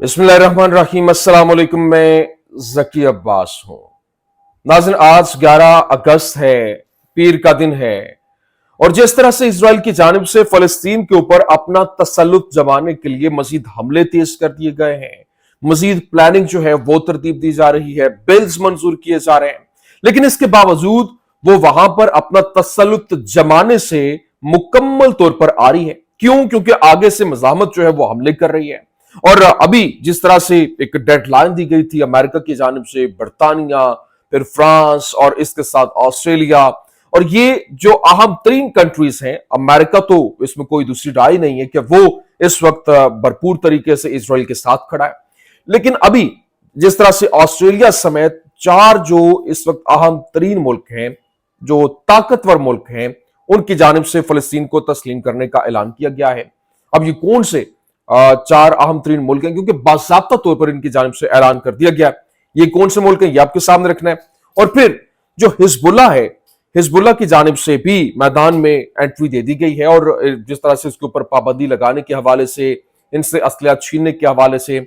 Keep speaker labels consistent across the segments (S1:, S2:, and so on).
S1: بسم اللہ الرحمن الرحیم۔ السلام علیکم، میں ذکی عباس ہوں۔ ناظرین، آج 11 اگست ہے، پیر کا دن ہے، اور جس طرح سے اسرائیل کی جانب سے فلسطین کے اوپر اپنا تسلط جمانے کے لیے مزید حملے تیز کر دیے گئے ہیں، مزید پلاننگ جو ہے وہ ترتیب دی جا رہی ہے، بلز منظور کیے جا رہے ہیں، لیکن اس کے باوجود وہ وہاں پر اپنا تسلط جمانے سے مکمل طور پر آ رہی ہے۔ کیوں؟ کیونکہ آگے سے مزاحمت جو ہے وہ حملے کر رہی ہے، اور ابھی جس طرح سے ایک ڈیڈ لائن دی گئی تھی امریکہ کی جانب سے، برطانیہ، پھر فرانس، اور اس کے ساتھ آسٹریلیا، اور یہ جو اہم ترین کنٹریز ہیں، امریکہ تو اس میں کوئی دوسری رائے نہیں ہے کہ وہ اس وقت بھرپور طریقے سے اسرائیل کے ساتھ کھڑا ہے، لیکن ابھی جس طرح سے آسٹریلیا سمیت 4 جو اس وقت اہم ترین ملک ہیں، جو طاقتور ملک ہیں، ان کی جانب سے فلسطین کو تسلیم کرنے کا اعلان کیا گیا ہے۔ اب یہ کون سے 4 اہم ترین ملک ہیں؟ کیونکہ باضابطہ طور پر ان کی جانب سے اعلان کر دیا گیا، یہ کون سے ملک ہیں یہ آپ کے سامنے رکھنا ہے۔ اور پھر جو حزب اللہ ہے، حزب اللہ کی جانب سے بھی میدان میں انٹری دے دی گئی ہے، اور جس طرح سے اس کے اوپر پابندی لگانے کے حوالے سے، ان سے اسلحہ چھیننے کے حوالے سے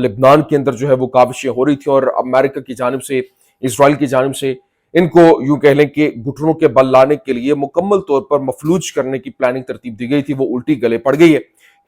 S1: لبنان کے اندر جو ہے وہ کاوشیں ہو رہی تھی، اور امریکہ کی جانب سے، اسرائیل کی جانب سے ان کو یوں کہہ لیں کہ گھٹنوں کے بل لانے کے لیے مکمل طور پر مفلوج کرنے کی پلاننگ ترتیب دی گئی تھی، وہ الٹی گلے پڑ گئی ہے۔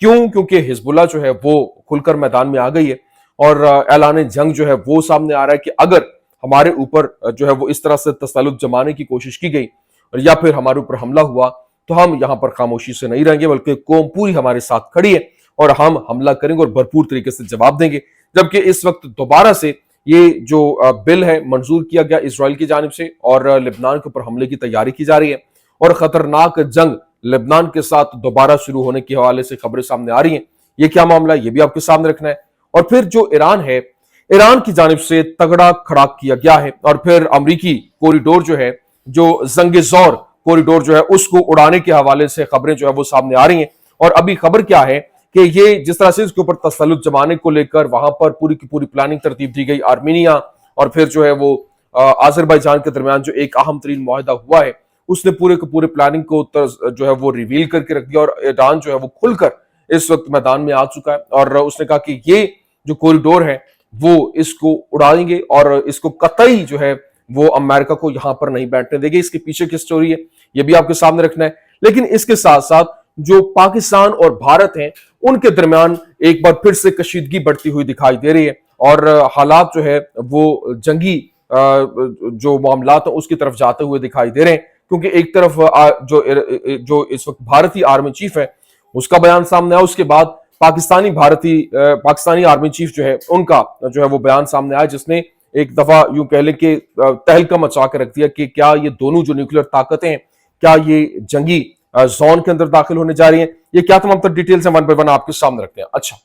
S1: کیوں؟ کیونکہ حزب اللہ جو ہے وہ کھل کر میدان میں آ گئی ہے، اور اعلان جنگ جو ہے وہ سامنے آ رہا ہے کہ اگر ہمارے اوپر جو ہے وہ اس طرح سے تسلط جمانے کی کوشش کی گئی، اور یا پھر ہمارے اوپر حملہ ہوا، تو ہم یہاں پر خاموشی سے نہیں رہیں گے، بلکہ قوم پوری ہمارے ساتھ کھڑی ہے، اور ہم حملہ کریں گے اور بھرپور طریقے سے جواب دیں گے۔ جبکہ اس وقت دوبارہ سے یہ جو بل ہے منظور کیا گیا اسرائیل کی جانب سے، اور لبنان کے اوپر حملے کی تیاری کی جا رہی ہے، اور خطرناک جنگ لبنان کے ساتھ دوبارہ شروع ہونے کے حوالے سے خبریں سامنے آ رہی ہیں۔ یہ کیا معاملہ ہے یہ بھی آپ کے سامنے رکھنا ہے۔ اور پھر جو ایران ہے، ایران کی جانب سے تگڑا کھڑا کیا گیا ہے، اور پھر امریکی کوریڈور جو ہے، جو زنگ زور کوریڈور جو ہے، اس کو اڑانے کے حوالے سے خبریں جو ہے وہ سامنے آ رہی ہیں۔ اور ابھی خبر کیا ہے کہ یہ جس طرح سے اس کے اوپر تسلط جمانے کو لے کر وہاں پر پوری کی پوری پلاننگ ترتیب دی گئی، آرمینیا اور پھر جو ہے وہ آذربائیجان کے درمیان جو ایک اہم ترین معاہدہ ہوا ہے، اس نے پورے کے پورے پلاننگ کو جو ہے وہ ریویل کر کے رکھ دیا، اور ایران جو ہے وہ کھل کر اس وقت میدان میں آ چکا ہے، اور اس نے کہا کہ یہ جو کوریڈور ہے وہ اس کو اڑائیں گے، اور اس کو قطعی جو ہے وہ امریکہ کو یہاں پر نہیں بیٹھنے دے گے۔ اس کے پیچھے کی سٹوری ہے یہ بھی آپ کے سامنے رکھنا ہے۔ لیکن اس کے ساتھ ساتھ جو پاکستان اور بھارت ہیں، ان کے درمیان ایک بار پھر سے کشیدگی بڑھتی ہوئی دکھائی دے رہی ہے، اور حالات جو ہے وہ جنگی جو معاملات ہیں اس کی طرف جاتے ہوئے دکھائی دے رہے ہیں، کیونکہ ایک طرف جو اس وقت بھارتی آرمی چیف ہے اس کا بیان سامنے آیا، اس کے بعد پاکستانی آرمی چیف جو ہے ان کا جو ہے وہ بیان سامنے آیا، جس نے ایک دفعہ یوں کہہ لیں کہ تہلکہ مچا کے رکھ دیا کہ کیا یہ دونوں جو نیوکلیر طاقتیں ہیں، کیا یہ جنگی زون کے اندر داخل ہونے جا رہی ہیں۔ یہ کیا تمام تر ڈیٹیلز ہیں، ون بائی ون آپ کے سامنے رکھتے ہیں۔ اچھا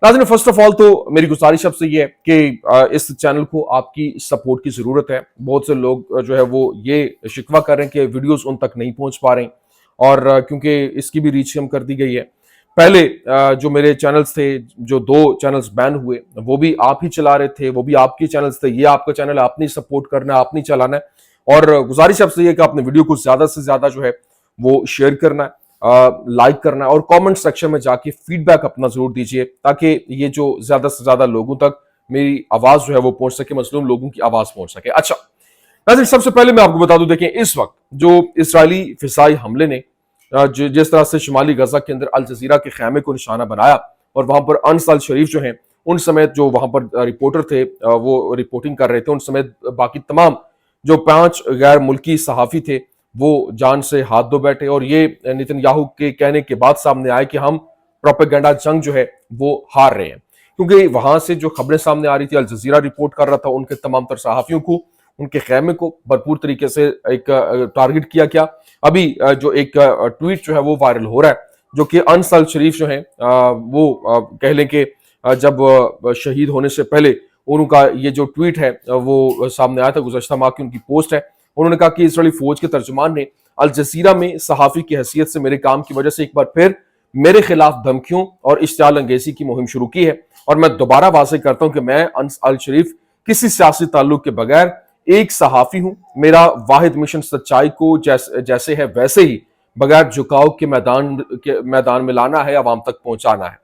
S1: ناظرین، فرسٹ آف آل تو میری گزارش آپ سے یہ ہے کہ اس چینل کو آپ کی سپورٹ کی ضرورت ہے۔ بہت سے لوگ جو ہے وہ یہ شکوہ کر رہے ہیں کہ ویڈیوز ان تک نہیں پہنچ پا رہے ہیں، اور کیونکہ اس کی بھی ریچ کم کر دی گئی ہے۔ پہلے جو میرے چینلز تھے، جو 2 چینلز بین ہوئے، وہ بھی آپ ہی چلا رہے تھے، وہ بھی آپ کے چینلز تھے۔ یہ آپ کا چینل ہے، آپ نے سپورٹ کرنا ہے، آپ نے چلانا ہے، اور گزارش آپ سے یہ کہ آپ نے ویڈیو کو زیادہ سے زیادہ جو ہے وہ شیئر کرنا ہے، لائک کرنا ہے، اور کامنٹ سیکشن میں جا کے فیڈ بیک اپنا ضرور دیجئے، تاکہ یہ جو زیادہ سے زیادہ لوگوں تک میری آواز جو ہے وہ پہنچ سکے، مظلوم لوگوں کی آواز پہنچ سکے۔ اچھا ناظرین، سب سے پہلے میں آپ کو بتا دوں، دیکھیں اس وقت جو اسرائیلی فضائی حملے نے جس طرح سے شمالی غزہ کے اندر الجزیرہ کے خیمے کو نشانہ بنایا، اور وہاں پر انس الشریف جو ہیں ان سمیت جو وہاں پر رپورٹر تھے وہ رپورٹنگ کر رہے تھے، ان سمیت باقی تمام جو 5 غیر ملکی صحافی تھے وہ جان سے ہاتھ دھو بیٹھے، اور یہ نیتن یاہو کے کہنے کے بعد سامنے آئے کہ ہم پروپیگنڈا جنگ جو ہے وہ ہار رہے ہیں، کیونکہ وہاں سے جو خبریں سامنے آ رہی تھی، الجزیرہ رپورٹ کر رہا تھا، ان کے تمام تر صحافیوں کو، ان کے خیمے کو بھرپور طریقے سے ایک ٹارگٹ کیا گیا۔ ابھی جو ایک ٹویٹ جو ہے وہ وائرل ہو رہا ہے، جو کہ انس الشریف جو ہیں وہ کہہ لیں کہ جب شہید ہونے سے پہلے ان کا یہ جو ٹویٹ ہے وہ سامنے آیا تھا، گزشتہ ماہ کی ان کی پوسٹ ہے۔ انہوں نے کہا کہ اسرائیلی فوج کے ترجمان نے الجزیرہ میں صحافی کی حیثیت سے میرے کام کی وجہ سے ایک بار پھر میرے خلاف دھمکیوں اور اشتعال انگیزی کی مہم شروع کی ہے، اور میں دوبارہ واضح کرتا ہوں کہ میں انس الشریف کسی سیاسی تعلق کے بغیر ایک صحافی ہوں۔ میرا واحد مشن سچائی کو جیسے ہے ویسے ہی بغیر جھکاؤ کے میدان میں لانا ہے، عوام تک پہنچانا ہے۔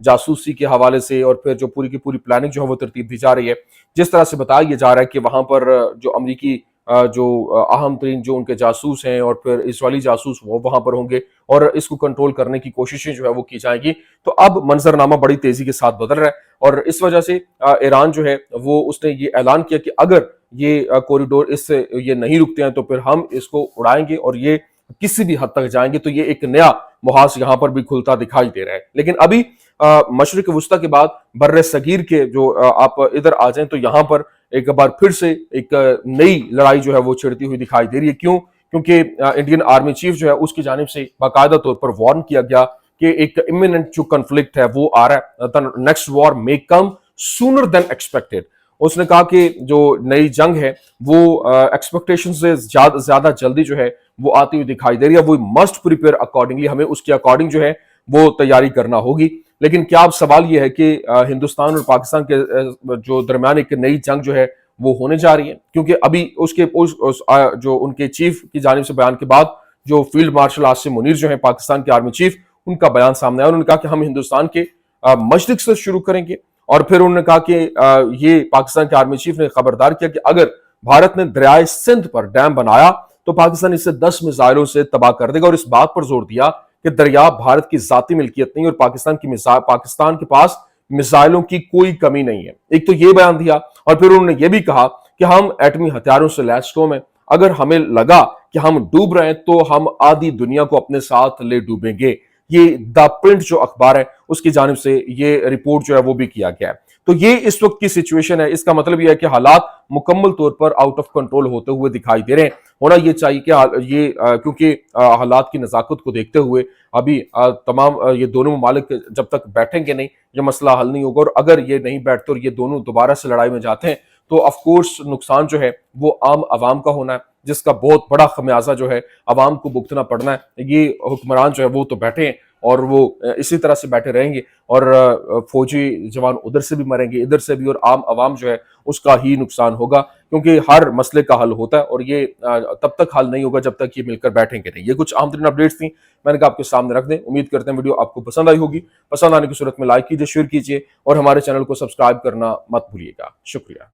S1: جاسوسی کے حوالے سے اور پھر جو پوری کی پوری پلاننگ جو ہے وہ ترتیب دی جا رہی ہے، جس طرح سے بتایا یہ جا رہا ہے کہ وہاں پر جو امریکی جو اہم ترین جو ان کے جاسوس ہیں اور پھر اسرائیلی جاسوس وہ وہاں پر ہوں گے اور اس کو کنٹرول کرنے کی کوششیں جو ہے وہ کی جائیں گی۔ تو اب منظرنامہ بڑی تیزی کے ساتھ بدل رہا ہے، اور اس وجہ سے ایران جو ہے وہ اس نے یہ اعلان کیا کہ اگر یہ کوریڈور اس سے یہ نہیں رکتے ہیں تو پھر ہم اس کو اڑائیں گے اور یہ کسی بھی حد تک جائیں گے۔ تو یہ ایک نیا محاذ یہاں پر بھی کھلتا دکھائی دے رہا ہے۔ لیکن ابھی مشرق وسطیٰ کے بعد بر صغیر کے جو آپ ادھر آ جائیں تو یہاں پر ایک بار پھر سے ایک نئی لڑائی جو ہے وہ چھڑتی ہوئی دکھائی دے رہی ہے۔ کیوں؟ کیونکہ انڈین آرمی چیف جو ہے اس کی جانب سے باقاعدہ طور پر وارن کیا گیا کہ ایک امیوننٹ جو کنفلکٹ ہے وہ آ رہا ہے، the next war may come sooner than expected۔ اس نے کہا کہ جو نئی جنگ ہے وہ ایکسپیکٹیشن سے زیادہ جلدی جو ہے وہ آتی ہوئی دکھائی دے رہی ہے۔ وہ مسٹ پریپیئر اکارڈنگلی، ہمیں اس کے اکارڈنگ جو ہے وہ تیاری کرنا ہوگی۔ لیکن کیا اب سوال یہ ہے کہ ہندوستان اور پاکستان کے جو درمیان ایک نئی جنگ جو ہے وہ ہونے جا رہی ہے؟ کیونکہ ابھی جو ان کے چیف کی جانب سے بیان کے بعد جو فیلڈ مارشل عاصم منیر جو ہیں پاکستان کے آرمی چیف، ان کا بیان سامنے آیا۔ انہوں نے کہا کہ ہم ہندوستان کے مشرق سے شروع کریں گے، اور پھر انہوں نے کہا کہ یہ پاکستان کے آرمی چیف نے خبردار کیا کہ اگر بھارت نے دریائے سندھ پر ڈیم بنایا تو پاکستان اسے 10 میزائلوں سے تباہ کر دے گا، اور اس بات پر زور دیا کہ دریا بھارت کی ذاتی ملکیت نہیں اور پاکستان کے پاس میزائلوں کی کوئی کمی نہیں ہے۔ ایک تو یہ بیان دیا، اور پھر انہوں نے یہ بھی کہا کہ ہم ایٹمی ہتھیاروں سے لیس قوم ہیں، اگر ہمیں لگا کہ ہم ڈوب رہے ہیں تو ہم آدھی دنیا کو اپنے ساتھ لے ڈوبیں گے۔ یہ دا پرنٹ جو اخبار ہے اس کی جانب سے یہ رپورٹ جو ہے وہ بھی کیا گیا ہے۔ تو یہ اس وقت کی سچویشن ہے۔ اس کا مطلب یہ ہے کہ حالات مکمل طور پر آؤٹ آف کنٹرول ہوتے ہوئے دکھائی دے رہے ہیں۔ ہونا یہ چاہیے کہ یہ کیونکہ حالات کی نزاکت کو دیکھتے ہوئے ابھی تمام یہ دونوں ممالک جب تک بیٹھیں گے نہیں یہ مسئلہ حل نہیں ہوگا، اور اگر یہ نہیں بیٹھتے اور یہ دونوں دوبارہ سے لڑائی میں جاتے ہیں تو آف کورس نقصان جو ہے وہ عام عوام کا ہونا ہے، جس کا بہت بڑا خمیازہ جو ہے عوام کو بھگتنا پڑنا ہے۔ یہ حکمران جو ہے وہ تو بیٹھے ہیں اور وہ اسی طرح سے بیٹھے رہیں گے، اور فوجی جوان ادھر سے بھی مریں گے ادھر سے بھی، اور عام عوام جو ہے اس کا ہی نقصان ہوگا، کیونکہ ہر مسئلے کا حل ہوتا ہے اور یہ تب تک حل نہیں ہوگا جب تک یہ مل کر بیٹھیں گے نہیں۔ یہ کچھ اہم ترین اپڈیٹس تھیں، میں نے کہا آپ کے سامنے رکھ دیں۔ امید کرتے ہیں ویڈیو آپ کو پسند آئی ہوگی۔ پسند آنے کی صورت میں لائک کیجیے، شیئر کیجیے اور ہمارے چینل کو سبسکرائب کرنا مت بھولیے گا۔ شکریہ۔